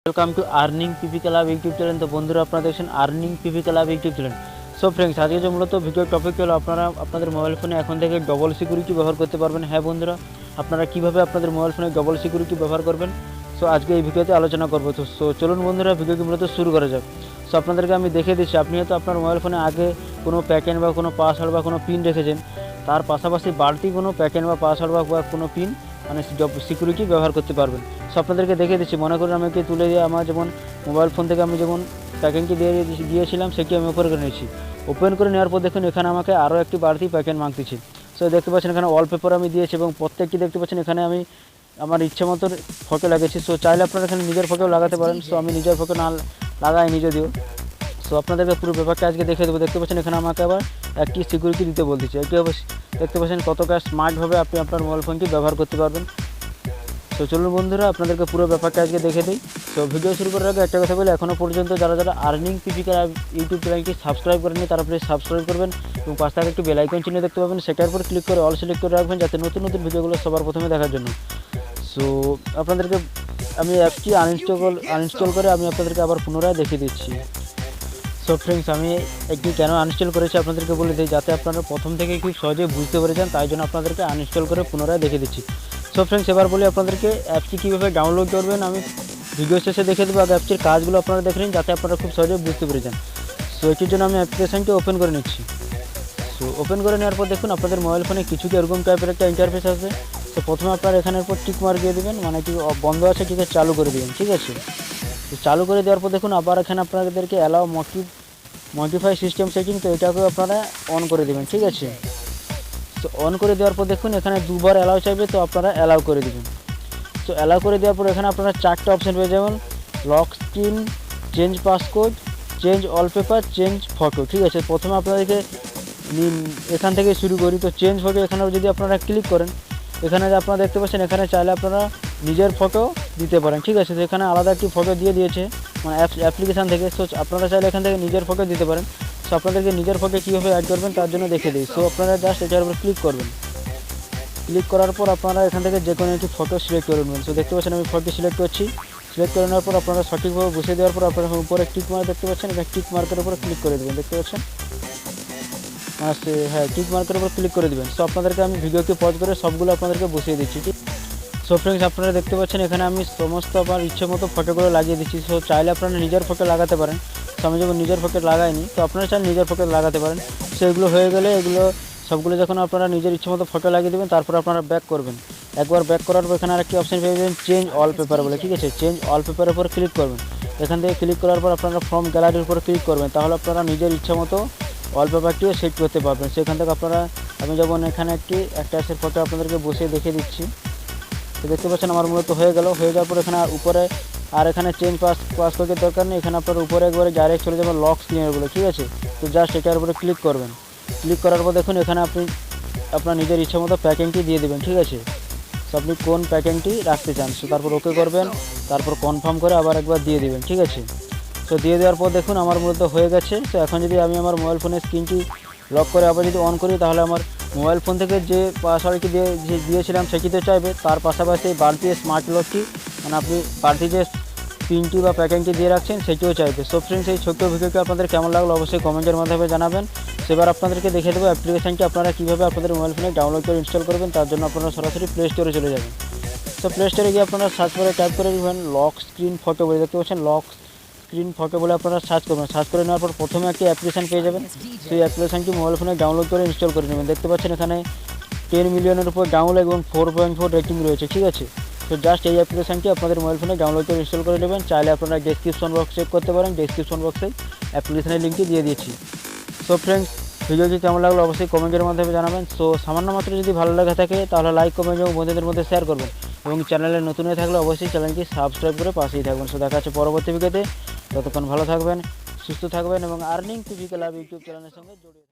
Welcome to earning PP club YouTube channel. तो बंधुरा अपना देखें earning PP club YouTube channel. So friends आज के जो मूलत भिडियो टपिक हलो अपना मोबाइल फोने एखन थेके डबल सिक्यूरिटी व्यवहार करते पारबेन। हाँ बंधुरा अपनारा किभाबे अपनादेर मोबाइल फोने डबल सिक्यूरिटी व्यवहार करबेन सो आज के भिडियोते आलोचना करब। तो सो चलुन बंधुरा भिडियोटी मूलत शुरू करा जाक। सो आपनादेरके आमि देखे दिচ্ছি আপনি হয়তো আপনার মোবাইল ফোনে আগে কোনো প্যাকেট বা কোনো পাসওয়ার্ড বা কোনো পিন রেখেছেন, তার পাশাপাশি বাড়তি কোনো প্যাকেট বা পাসওয়ার্ড বা কোনো পিন মানে সিকিউরিটি ব্যবহার করতে পারবেন। সো আপনাদেরকে দেখে দিচ্ছি। মনে করুন আমি কি তুলে দিয়ে আমার যেমন মোবাইল ফোন থেকে আমি যেমন প্যাকেটটি দিয়েছিলাম সেটি আমি ওপেন করে নিয়েছি। ওপেন করে নেওয়ার পর দেখুন এখানে আমাকে আরও একটি বাড়তি প্যাকেট মাগতেছে। সো দেখতে পাচ্ছেন এখানে ওয়ালপেপার আমি দিয়েছি এবং প্রত্যেকটি দেখতে পাচ্ছেন এখানে আমি আমার ইচ্ছে মতো ফটো লাগিয়েছি। সো চাইলে আপনারা এখানে নিজের ফটো লাগাতে পারেন। সো আমি নিজের ফটো না লাগাইনি যদিও। সো আপনাদেরকে পুরো ব্যাপারটা আজকে দেখে দেবো। দেখতে পাচ্ছেন এখানে আমাকে আবার একটি সিকিউরিটি দিতে বলতেছে। একটি দেখতে পাচ্ছেন কতটা স্মার্টভাবে আপনি আপনার মোবাইল ফোনটি ব্যবহার করতে পারবেন। তো চলুন বন্ধুরা আপনাদেরকে পুরো ব্যাপারটা আজকে দেখে দিই। সো ভিডিও শুরু করার আগে একটা কথা বলি, এখনও পর্যন্ত যারা আর্নিং পিপি ক্লাব ইউটিউব চ্যানেলটি সাবস্ক্রাইব করেননি তারা প্লিজ সাবস্ক্রাইব করবেন এবং পাশে থাকা একটি বেল আইকন চিহ্ন দেখতে পাবেন, সেটার উপর ক্লিক করে অল সিলেক্ট করে রাখবেন যাতে নতুন নতুন ভিডিওগুলো সবার প্রথমে দেখার জন্য। সো আপনাদেরকে আমি অ্যাপটি আনইনস্টল করে আমি আপনাদেরকে আবার পুনরায় দেখিয়ে দিচ্ছি। সো ফ্রেন্ডস আমি একটি কেন আনইনস্টল করেছি আপনাদেরকে বলে দিই, যাতে আপনারা প্রথম থেকে খুব সহজে বুঝতে পেরে যান, তাই জন্য আপনাদেরকে আনইনস্টল করে পুনরায় দেখে দিচ্ছি। সো ফ্রেন্ডস এবার বলি আপনাদেরকে অ্যাপটি কীভাবে ডাউনলোড করবেন আমি ভিডিও শেষে দেখে দেবো। আগে অ্যাপটির কাজগুলো আপনারা দেখে নিন যাতে আপনারা খুব সহজে বুঝতে পেরে যান। সো এটির জন্য আমি অ্যাপ্লিকেশানটি ওপেন করে নিচ্ছি। সো ওপেন করে নেওয়ার পর দেখুন আপনাদের মোবাইল ফোনে কিছু এরকম টাইপের একটা ইন্টারফেস আছে। তো প্রথমে আপনারা এখানের উপর টিক মার্ক দিয়ে দেবেন, মানে কি বন্ধ আছে ঠিক আছে চালু করে দেবেন, ঠিক আছে। তো চালু করে দেওয়ার পর দেখুন আবার এখানে আপনাদেরকে অ্যালাউ মডিফাই সিস্টেম সেটিং, তো এটাকেও আপনারা অন করে দেবেন, ঠিক আছে। তো অন করে দেওয়ার পর দেখুন এখানে দুবার অ্যালাউ চাইবে, তো আপনারা অ্যালাউ করে দেবেন। তো অ্যালাউ করে দেওয়ার পর এখানে আপনারা চারটে অপশান পেয়ে যাবেন, lock screen, change passcode, change wallpaper, change photo, ঠিক আছে। প্রথমে আপনাদেরকে এখান থেকে শুরু করি। তো চেঞ্জ ফটো এখানেও যদি আপনারা ক্লিক করেন, এখানে যে আপনারা দেখতে পাচ্ছেন এখানে চাইলে আপনারা নিজের ফটো দিতে পারেন, ঠিক আছে। তো এখানে আলাদা একটি ফটো দিয়ে দিয়েছে মানে অ্যাপ্লিকেশান থেকে। সো আপনারা চাইলে এখান থেকে নিজের ফটো দিতে পারেন। সো আপনাদেরকে নিজের ফটো কীভাবে অ্যাড করবেন তার জন্য দেখে দিই। সো আপনারা জাস্ট এটার উপর ক্লিক করবেন। ক্লিক করার পর আপনারা এখান থেকে যে কোনো একটি ফটো সিলেক্ট করে নেবেন। সো দেখতে পাচ্ছেন আমি ফটো সিলেক্ট করছি। সিলেক্ট করে নেওয়ার পর আপনারা সঠিকভাবে বসিয়ে দেওয়ার পর আপনারা উপরে টিক মার্ক দেখতে পাচ্ছেন, এটা টিক মার্কের উপরে ক্লিক করে দেবেন, দেখতে পাচ্ছেন। হ্যাঁ টিক মার্কের উপর ক্লিক করে দেবেন। সো আপনাদেরকে আমি ভিডিওকে পজ করে সবগুলো আপনাদেরকে বসিয়ে দিচ্ছি, ঠিক। সো ফ্রেন্ডস আপনারা দেখতে পাচ্ছেন এখানে আমি সমস্ত আমার ইচ্ছে মতো ফটোগুলো লাগিয়ে দিচ্ছি। সো চাইলে আপনারা নিজের ফটো লাগাতে পারেন। তো আমি যখন নিজের ফটো লাগাইনি, তো আপনারা চাইলে নিজের ফটো লাগাতে পারেন। সো এগুলো হয়ে গেলে এগুলো সবগুলো যখন আপনারা নিজের ইচ্ছে মতো ফটো লাগিয়ে দেবেন, তারপর আপনারা ব্যাক করবেন। একবার ব্যাক করার পর এখানে আরেকটি অপশান পেয়ে যাবেন চেঞ্জ ওয়ালপেপার বলে, ঠিক আছে। চেঞ্জ ওয়ালপেপারের উপর ক্লিক করবেন। এখান থেকে ক্লিক করার পর আপনারা ফ্রম গ্যালারির উপর ক্লিক করবেন, তাহলে আপনারা নিজের ইচ্ছে মতো ওয়ালপেপারটিও সেট করতে পারবেন। সেখান থেকে আপনারা আমি যেমন এখানে একটা ফটো আপনাদেরকে বসিয়ে দেখে দিচ্ছি। তো দেখতে পাচ্ছেন আমার মূলত হয়ে যাওয়ার পর এখানে উপরে আর এখানে চেঞ্জ পাসওয়ার্ডের দরকার নেই। এখানে আপনার উপরে একবারে ডাইরেক্ট চলে যাবেন লক স্ক্রিনের বলে, ঠিক আছে। তো জাস্ট এটার উপরে ক্লিক করবেন। ক্লিক করার পর দেখুন এখানে আপনি আপনার নিজের ইচ্ছা মতো প্যাকিংটি দিয়ে দেবেন, ঠিক আছে। তো আপনি কোন প্যাকিংটি রাখতে চান, সো তারপর ওকে করবেন, তারপর কনফার্ম করে আবার একবার দিয়ে দেবেন, ঠিক আছে। তো দিয়ে দেওয়ার পর দেখুন আমার মূলত হয়ে গেছে। তো এখন যদি আমি আমার মোবাইল ফোনের স্ক্রিনটি লক করে আবার যদি অন করি, তাহলে আমার মোবাইল ফোন থেকে যে পাসওয়ার্ডটি দিয়েছিলাম সেটিতে চাইবে, তার পাশাপাশি বাড়তি স্মার্ট লকটি মানে আপনি বাড়তি যে পিনটি বা প্যাকিংটি দিয়ে রাখছেন সেটিও চাইবে। সো ফ্রেন্ডস এই ছোট্ট ভিডিওটি আপনাদের কেমন লাগলো অবশ্যই কমেন্টের মাধ্যমে জানাবেন। সেবার আপনাদেরকে দেখে দেবো অ্যাপ্লিকেশানটি আপনারা কীভাবে আপনাদের মোবাইল ফোনে ডাউনলোড করে ইনস্টল করবেন। তার জন্য আপনারা সরাসরি প্লে স্টোরে চলে যাবেন। সো প্লে স্টোরে গিয়ে আপনারা সার্চ করে টাইপ করে দেবেন লক স্ক্রিন ফটো বলে, দেখতে পাচ্ছেন লক স্ক্রিন ফটো বলে আপনারা সার্চ করবেন। সার্চ করে নেওয়ার পর প্রথমে একটি অ্যাপ্লিকেশান পেয়ে যাবেন। সেই অ্যাপ্লিকেশানটি মোবাইল ফোনে ডাউনলোড করে ইনস্টল করে নেবেন। দেখতে পাচ্ছেন এখানে 10 মিলিয়নের উপর ডাউনলোড এবং 4.4 রেটিং রয়েছে, ঠিক আছে। তো জাস্ট এই অ্যাপ্লিকেশানটি আপনাদের মোবাইল ফোনে ডাউনলোড করে ইনস্টল করে নেবেন। চাইলে আপনারা ডেসক্রিপশন বক্স চেক করতে পারেন, ডেসক্রিপশন বক্সে অ্যাপ্লিকেশানের লিঙ্কটি দিয়ে দিয়েছি। সো ফ্রেন্ডস ভিডিওটি কেমন লাগলো অবশ্যই কমেন্টের মাধ্যমে জানাবেন। সো সামান্য মাত্র যদি ভালো লাগে থাকে তাহলে লাইক কমেন্ট এবং বন্ধুদের মধ্যে শেয়ার করবেন এবং চ্যানেলে নতুন হয়ে থাকলে অবশ্যই চ্যানেলটি সাবস্ক্রাইব করে পাশেই থাকবেন। সো দেখা হচ্ছে পরবর্তী ভিডিওতে। ততক্ষণ ভালো থাকবেন, সুস্থ থাকবেন এবং আর্নিং পিপি ক্লাব ইউটিউব চ্যানেলের সঙ্গে জড়িয়ে